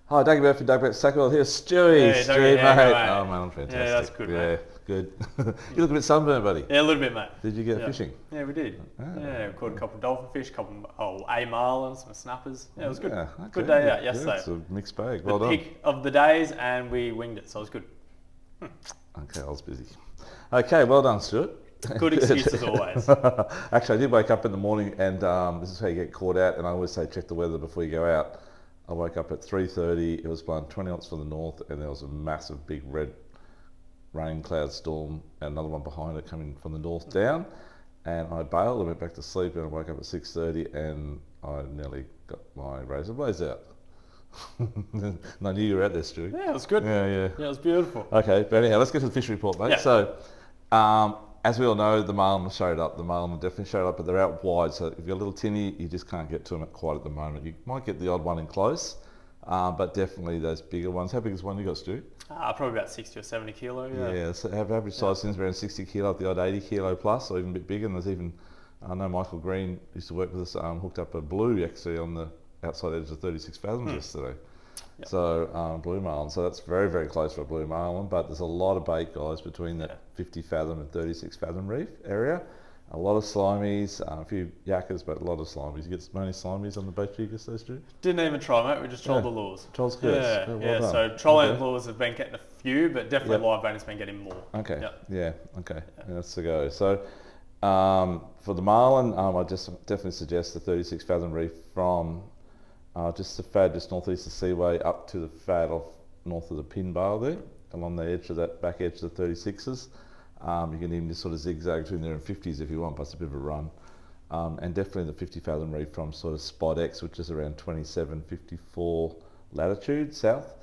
Hi, Dougie Murphy, Doug Sackwell here. Stewie, Hey, Stewie, Dougie, how mate. you going, mate? Oh, man, I'm fantastic. Yeah, that's good, Yeah, mate. good. You look a bit sunburned, buddy. Yeah, a little bit, mate. Did you get Yeah. fishing? Yeah, we did. Ah. Yeah, we caught a couple of dolphin fish, a couple of A marlins, some snappers. Yeah, it was good. Yeah, Good okay. day out Yeah, yesterday. it's a mixed bag. The Well done. pick of the days, and we winged it, so it was good. Okay, I was busy. Okay, well done, Stuart. Good excuse as always. Actually, I did wake up in the morning, and this is how you get caught out. And I always say check the weather before you go out. I woke up at 3:30. It was blowing 20 knots from the north, and there was a massive, big red rain cloud storm, and another one behind it coming from the north down. And I bailed. I went back to sleep, and I woke up at 6:30, and I nearly got my razor blades out. And I knew you were out there, Stu. Yeah, it was good. Yeah. Yeah, it was beautiful. Okay, but anyhow, let's get to the fish report, mate. Yeah. So, as we all know, the marlin showed up. The marlin definitely showed up, but they're out wide. So if you're a little tinny, you just can't get to them quite at the moment. You might get the odd one in close, but definitely those bigger ones. How big is one you got, Stu? Probably about 60 or 70 kilo. Yeah. So have average size things around 60 kilo, the odd 80 kilo plus, or even a bit bigger. And there's even, I know Michael Green used to work with us, hooked up a blue actually on the outside edge of 36 fathoms yesterday. Yep. So blue marlin, so that's very, very close for a blue marlin, but there's a lot of bait, guys, between that 50 fathom and 36 fathom reef area. A lot of slimies, a few yakkers, but a lot of slimies. You get many slimies on the bait you guess those two? Didn't even try, mate. We just trolled the lures. Trolls good. Yeah, Well done. so trolling Okay. lures have been getting a few, but definitely Yep. live bait has been getting more. Okay. Yep. Yeah. Okay. Yeah, that's the go. So for the marlin, I just definitely suggest the 36 fathom reef from just the fad just northeast of Seaway up to the fad off north of the pin bar there, along the edge of that back edge of the 36s. You can even just sort of zigzag between there and 50s if you want, but it's a bit of a run. And definitely the 50 fathom reef from sort of Spot X, which is around 2754 latitude south,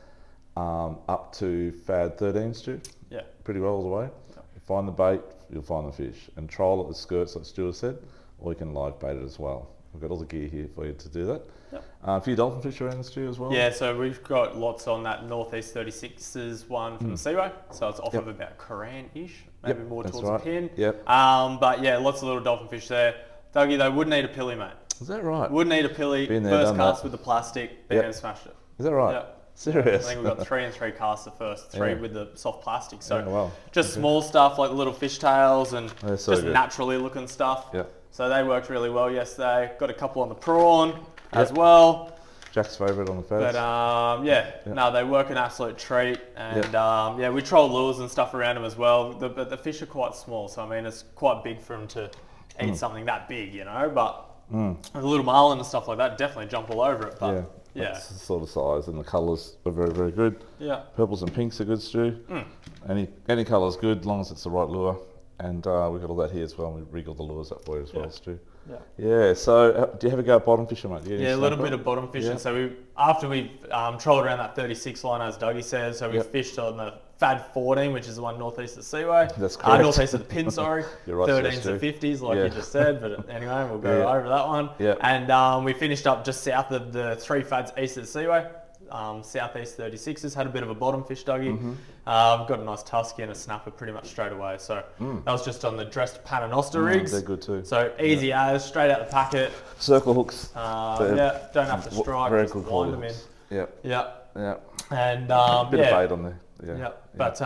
up to fad 13, Stu. Yeah. Pretty well all the way. You find the bait, you'll find the fish. And troll at the skirts, like Stuart said, or you can live bait it as well. We've got all the gear here for you to do that. Yep. A few dolphin fish around the Stu as well. Yeah, so we've got lots on that northeast 36s one from the Seaway. So it's off of about Koran-ish, maybe Yep, more that's towards right. the pin. Yep. But yeah, lots of little dolphin fish there. Dougie, they would need a pilly, mate. Is that right? Would need a pilly. Been there, First done cast that. with the plastic, bam, Yep. smashed it. Is that right? Yeah. Serious? I think we got 3 and 3 casts the first 3 Yeah. with the soft plastic. So Yeah, wow. just small stuff like little fish tails and They're so just good. naturally looking stuff. Yeah. So they worked really well yesterday. Got a couple on the prawn as well. Jack's favourite on the But fads. no, they work an absolute treat, and we troll lures and stuff around them as well. But the fish are quite small, so I mean it's quite big for them to eat something that big, you know. But a little marlin and stuff like that definitely jump all over it. But That's the sort of size, and the colours are very, very good. yeah. Purples and pinks are good, Stu. Any colour's good, as long as it's the right lure. And we've got all that here as well. We rig all the lures up for you as well, Stu. Yeah. Yeah. So, do you have a go at bottom fishing, mate? Do you get any Yeah, a little snapper? bit of bottom fishing. Yeah. So after we trolled around that 36 line, as Dougie says, so we Yep. fished on the FAD 14, which is the one northeast of Seaway. That's correct. Northeast of the pin, sorry. You're right, 13s Stu. and 50s, like Yeah. you just said. But anyway, we'll go Yeah. over that one. Yep. And we finished up just south of the 3 FADs east of the Seaway. Southeast 36s, had a bit of a bottom fish, Dougie. Got a nice tusky and a snapper pretty much straight away. So that was just on the dressed Paternoster rigs. They're good too. So easy as, straight out the packet. Circle hooks. Don't have to strike, Very just good wind quality them in. hooks. Yep. Yeah, Yep. and Bit of yeah, bait on there. Yeah. yeah. But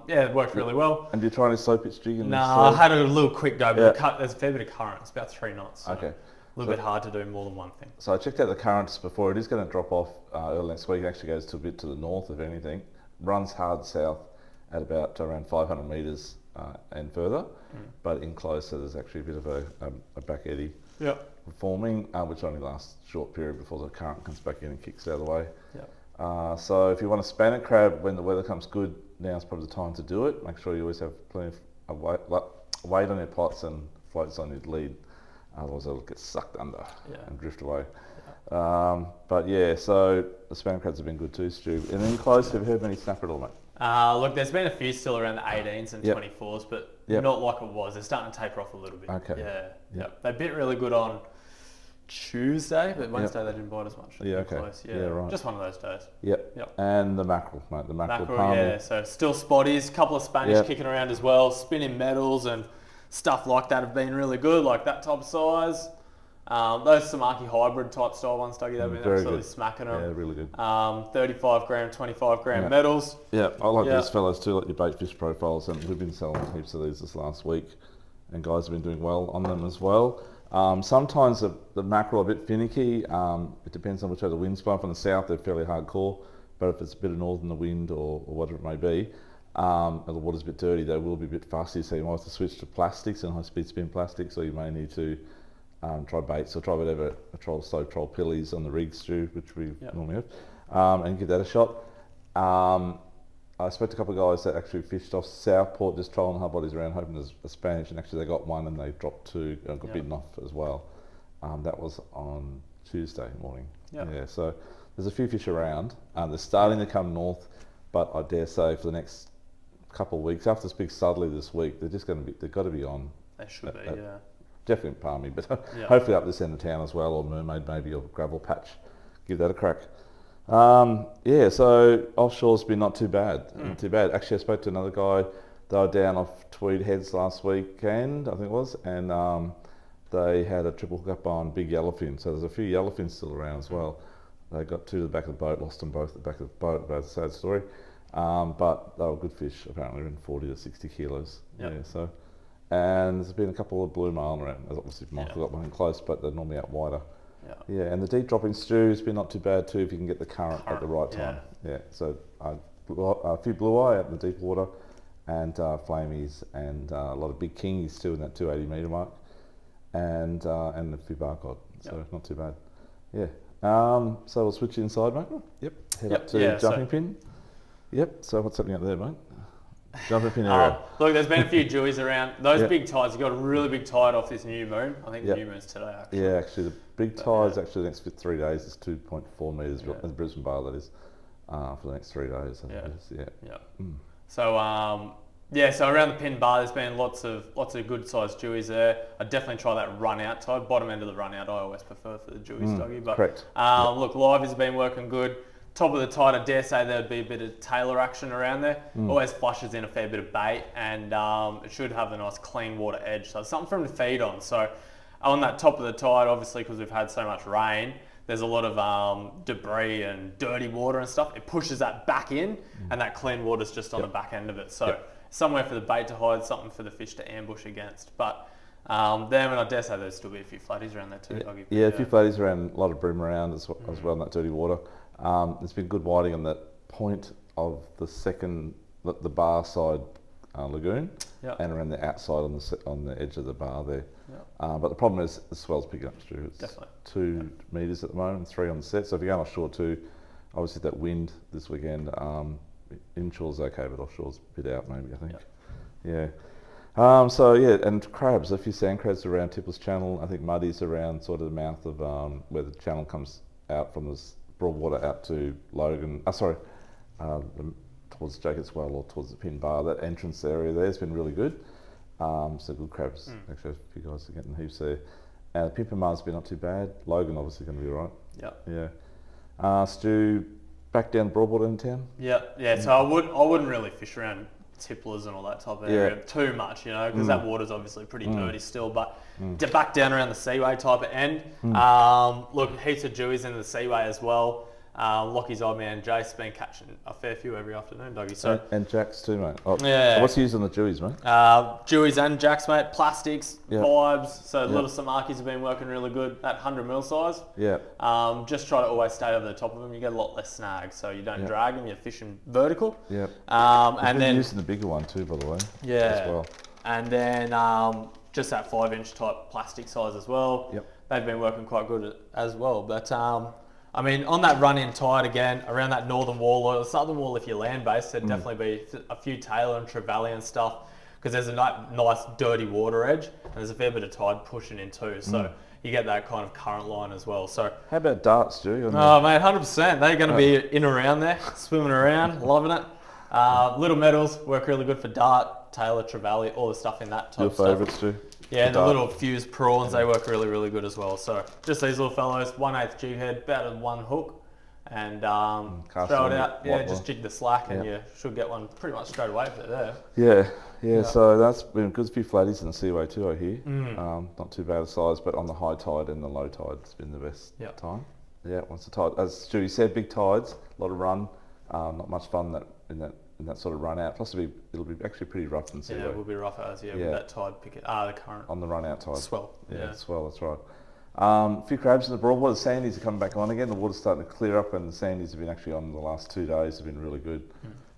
it worked really well. And do you try any slow pitch jig? No, I had a little quick go, but Yeah. there's a fair bit of current. It's about 3 knots. So Okay. A little bit hard to do more than one thing. So I checked out the currents before. It is going to drop off early next week. It actually goes to a bit to the north, if anything. Runs hard south at about around 500 metres and further. But in closer, there's actually a bit of a back eddy Yeah. forming, which only lasts a short period before the current comes back in and kicks it out of the way. Yeah. So if you want to span a crab when the weather comes good, now's probably the time to do it. Make sure you always have plenty of weight on your pots and floats on your lead. Otherwise it'll get sucked under and drift away. But yeah, so the span crabs have been good too, Stu. And then close, have you heard many snapper at all, mate? Look, there's been a few still around the 18s and Yep. 24s, but Yep. not like it was. They're starting to taper off a little bit. Okay. Yeah. They bit really good on Tuesday, but Wednesday they didn't bite as much. Yeah, They're okay. Close. Yeah, right. Just one of those days. Yep. Yep. And the mackerel, mate. The mackerel, Mackerel, palmy. yeah. So still spotties, couple of Spanish Yep. kicking around as well, spinning medals and stuff like that have been really good, like that type of size. Those Samaki hybrid type style ones, Dougie, they've been Very absolutely good. smacking them. Yeah, really good. 35 gram, 25 gram Yeah. medals. Yeah, I like Yeah. these fellows too, like your bait fish profiles, and we've been selling heaps of these this last week, and guys have been doing well on them as well. Sometimes the mackerel are a bit finicky. It depends on which way the wind's blowing. From the south, they're fairly hardcore, but if it's a bit of northern the wind or whatever it may be, and the water's a bit dirty, they will be a bit fussy, so you might have to switch to plastics and high-speed spin plastics, or you may need to try baits or try whatever, troll pillies on the rig, Stu, which we normally have, and give that a shot. I spoke to a couple of guys that actually fished off Southport, just trolling hard bodies around, hoping there's a Spanish, and actually they got one and they dropped two and got bitten off as well. That was on Tuesday morning. Yeah, so there's a few fish around. They're starting to come north, but I dare say for the next couple of weeks, after this big southerly this week, they've got to be on. They should be, Definitely Palmy, but hopefully up this end of town as well, or Mermaid maybe, or Gravel Patch. Give that a crack. So offshore's been not too bad. Not too bad. Actually, I spoke to another guy. They were down off Tweed Heads last weekend, I think it was, and they had a triple hookup on big yellowfin. So there's a few yellowfins still around as well. They got two to the back of the boat, lost them both at the back of the boat. That's a sad story. But they were good fish, apparently, in 40 to 60 kilos. Yep. Yeah, so. And there's been a couple of blue marlin around. Obviously, Michael got one in close, but they're normally out wider. Yeah, and the deep dropping stew's been not too bad too if you can get the current at the right time. Yeah, so a few blue eye out in the deep water, and flamies, and a lot of big kingies too in that 280 metre mark, and a few barcod. So not too bad. Yeah. So we'll switch inside, mate. Yep. Head up to jumping pin. Yep. So what's happening up there, mate? Jumping pin area. Look, there's been a few dewies around. Those big tides, you got a really big tide off this new moon. I think the new moon's today, actually. Yeah, actually, the big tide's actually the next 3 days is 2.4 metres in Brisbane Bar, that is, for the next 3 days. So, so around the pin bar, there's been lots of good sized dewies there. I'd definitely try that run out tide. Bottom end of the run out, I always prefer for the dewies, Dougie. But correct. Look, live has been working good. Top of the tide, I dare say there'd be a bit of tailor action around there. Always flushes in a fair bit of bait, and it should have a nice clean water edge. So it's something for them to feed on. So on that top of the tide, obviously because we've had so much rain, there's a lot of debris and dirty water and stuff. It pushes that back in, and that clean water's just on the back end of it. So somewhere for the bait to hide, something for the fish to ambush against. But then I dare say there'd still be a few flatties around there too, Dougie. Yeah, a few flatties around, a lot of bream around as well in that dirty water. There's been good whiting on that point of the bar side lagoon, and around the outside on the edge of the bar there. But the problem is the swell's picking up, Stu. It's definitely 2 metres at the moment, 3 on the set. So if you're going offshore too, obviously that wind this weekend, inshore's okay, but offshore's a bit out maybe, I think. And crabs, a few sand crabs around Tippler's Channel. I think muddies around sort of the mouth of where the channel comes out from this Broadwater out to Logan, towards Jacob's Well or towards the Pin Bar. That entrance area there's been really good. So good crabs. Actually, a few guys are getting heaps there. And the Pimpermar's been not too bad. Logan obviously going to be all right. Yeah. Stu, back down Broadwater in town? Yeah. So I wouldn't really fish around Tipplers and all that type of area too much, because that water's obviously pretty dirty still. But back down around the Seaway type of end, look, heaps of dewies into the Seaway as well. Lockie's old man Jace been catching a fair few every afternoon, Dougie. So and Jacks too, mate. So what's he using the dewies, mate? Dewies and Jacks, mate. Plastics, vibes. So little Samakis have been working really good. That 100 mil size. Just try to always stay over the top of them. You get a lot less snags, so you don't drag them. You're fishing vertical. And then using the bigger one too, by the way. As well. And then just that 5-inch type plastic size as well. They've been working quite good as well. But I mean, on that run-in tide again, around that northern wall or the southern wall, if you're land-based, there'd definitely be a few tailor and trevally and stuff, because there's a nice dirty water edge, and there's a fair bit of tide pushing in too. So you get that kind of current line as well. So how about darts, Stu? Oh, mate, 100%. They're going to be in around there, swimming around, loving it. Little metals work really good for dart, tailor, trevally, all the stuff in that type of stuff. Your favourites, Stu? Yeah, the little fused prawns, they work really, really good as well. So just these little fellows, 1/8 jig head, about a 1 hook, and Cast throw on it it, out. Yeah, white just one. jig the slack, and Yeah. you should get one pretty much straight away if they're there. Yeah. So that's been good. A few flatties in the Seaway too, I hear. Not too bad a size, but on the high tide and the low tide, it's been the best Yeah. time. Yeah, once the tide, as Stewie said, big tides, a lot of run, not much fun in that sort of run out. Plus, it'll be actually pretty rough in the Seaway Yeah, it will be rough as Yeah. with that tide the current on the run out tide. swell. Yeah, swell. That's right. A few crabs in the Broadwater. The sandies are coming back on again. The water's starting to clear up, and the sandies have been actually on the last 2 days. Have been really good.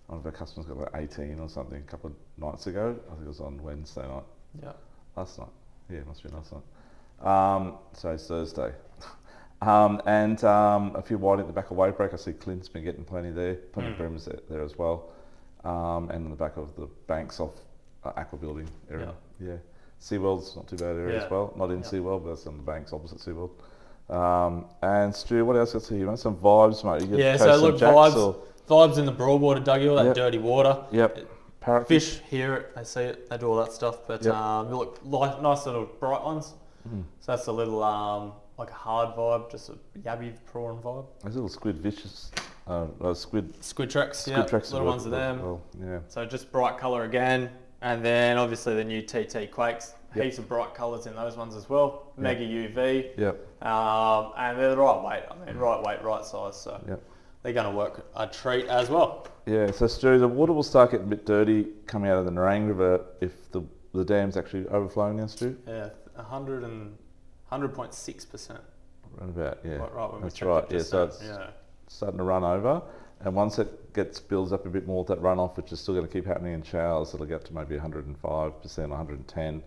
One of our customers got like 18 or something a couple of nights ago. I think it was on Wednesday night. Yeah. Last night. Yeah, it must be last night. So it's Thursday. And a few whiting at the back of Wadebreak. I see Clint's been getting plenty there. Plenty of brims there as well. And on the back of the banks off Aqua Building area. Yeah. SeaWorld's not too bad area as well. Not in SeaWorld, but that's on the banks opposite SeaWorld. And Stu, what else got to you, mate? Some vibes, mate. You Yeah, so look, vibes in the Broadwater, Dougie, all that dirty water. Yep. Parrotfish. Fish hear it, they see it, they do all that stuff. But you look like nice little bright ones. So that's a little like a hard vibe, just a yabby prawn vibe. Those little squid vicious, Squid tracks, little ones of them. Well, yeah. So just bright colour again, and then obviously the new TT Quakes. Heaps of bright colours in those ones as well. Mega UV. Yep. And they're the right weight. I mean, right weight, right size. So they're going to work a treat as well. Yeah. So Stu, the water will start getting a bit dirty coming out of the Nerang River if the dam's actually overflowing now, Stu. Yeah, 100.6%. Right about, yeah. Right when that's we right. checked Yeah, it so just it's then. starting to run over, and once it builds up a bit more with that runoff, which is still going to keep happening in showers, it'll get up to maybe 105%, 110.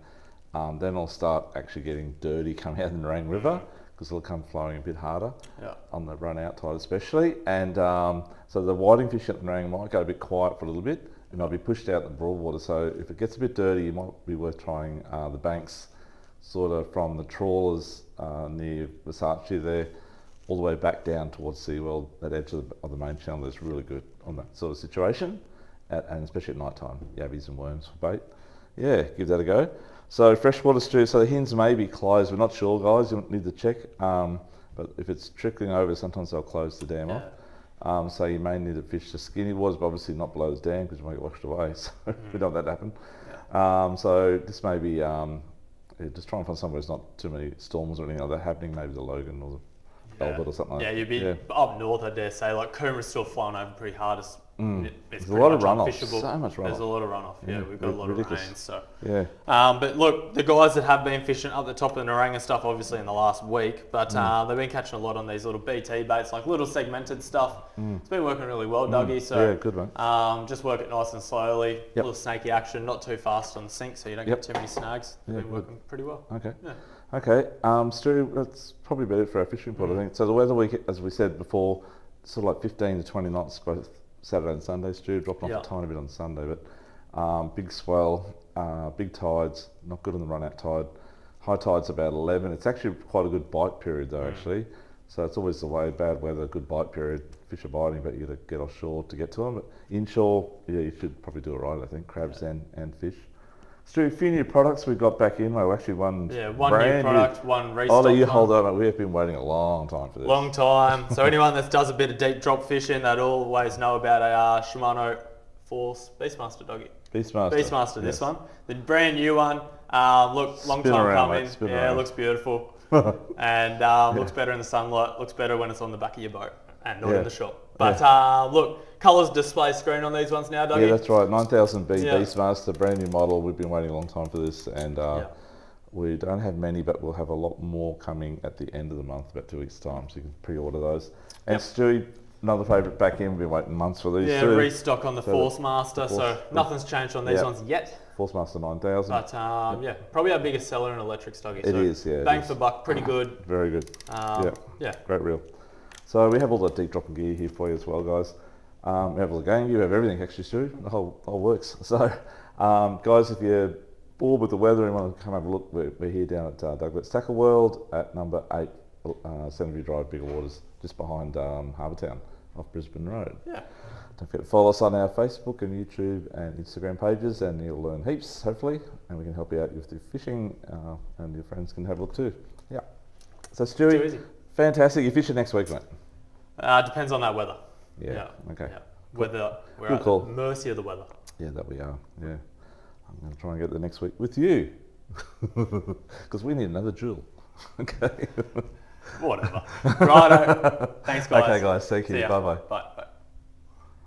Then it'll start actually getting dirty coming out of the Nerang River because it'll come flowing a bit harder on the run out tide especially. And so the whiting fish at the Nerang might go a bit quiet for a little bit. It might be pushed out in the Broadwater. So if it gets a bit dirty, it might be worth trying the banks sort of from the trawlers near Versace there all the way back down towards SeaWorld. That edge of the main channel is really good on that sort of situation, and especially at night time, yabbies and worms for bait. Yeah, give that a go. So freshwater stew, so the hens may be closed. We're not sure, guys. You need to check. But if it's trickling over, sometimes they'll close the dam off. So you may need to fish the skinny waters, but obviously not below the dam because you might get washed away. So we don't want that to happen. So this may be just try and find somewhere there's not too many storms or anything like that happening. Maybe the Logan or the Albert or something like that. Yeah, you'd be up north, I dare say. Like Coomera's still flowing over pretty hard. It's There's a lot of runoff. unfishable. So much runoff. There's a lot of runoff. Yeah, we've got a lot ridiculous. of rain. So Yeah. but look, the guys that have been fishing up the top of the Nerang and stuff, obviously in the last week, but they've been catching a lot on these little BT baits, like little segmented stuff. It's been working really well, Dougie. So Yeah, good one. just work it nice and slowly. Yep. Little snaky action, not too fast on the sink, so you don't get too many snags. Yeah, been working pretty well. Okay. Yeah. Okay. Stu, that's probably about it for our fishing pod, I think. So the weather week, as we said before, sort of like 15 to 20 knots both Saturday and Sunday, Stu, dropping off a tiny bit on Sunday, but big swell, big tides, not good on the run out tide. High tide's about 11. It's actually quite a good bite period though, actually. So it's always the way, bad weather, good bite period. Fish are biting, but you got to get offshore to get to them. But inshore, yeah, you should probably do it right, I think, crabs and fish. Stu, a few new products we got back in. Well, actually one new product, one restock. Ollie, you hold on. We have been waiting a long time for this. Long time. So anyone that does a bit of deep drop fishing, they'd always know about a Shimano Force Beastmaster, Dougie. Beastmaster, this one. The brand new one. Look, long time coming. Yeah, it looks beautiful. And looks better in the sunlight. Looks better when it's on the back of your boat and not in the shop. But look, colours display screen on these ones now, Dougie. Yeah, that's right. 9000B Beastmaster, brand new model. We've been waiting a long time for this, and we don't have many, but we'll have a lot more coming at the end of the month, about 2 weeks' time, so you can pre-order those. And Stewie, another favourite back in. We've been waiting months for these. Yeah, restock on the Force Master. So nothing's changed on these ones yet. Force Master 9000. But probably our biggest seller in electric, Dougie. It is, yeah. Bang for buck, pretty good. Very good. Yeah. Great reel. So we have all the deep dropping gear here for you as well, guys. We have all the game gear, we have everything actually, Stu. The whole works. So, guys, if you're bored with the weather and want to come have a look, we're here down at Douglas Tackle World at number 8 Centreview Drive, Bigger Waters, just behind Harbour Town off Brisbane Road. Yeah. Don't forget to follow us on our Facebook and YouTube and Instagram pages, and you'll learn heaps, hopefully, and we can help you out with your fishing, and your friends can have a look too. Yeah. So, Stewie, fantastic. You're fishing next week, mate. Depends on that weather. Yeah. Okay. Yeah. Weather. We're Good at call. the mercy of the weather. Yeah, that we are. Yeah. I'm going to try and get there next week with you. Because we need another drill. Okay. Whatever. Righto. Thanks, guys. Okay, guys. Thank See you. ya. Bye-bye. Bye.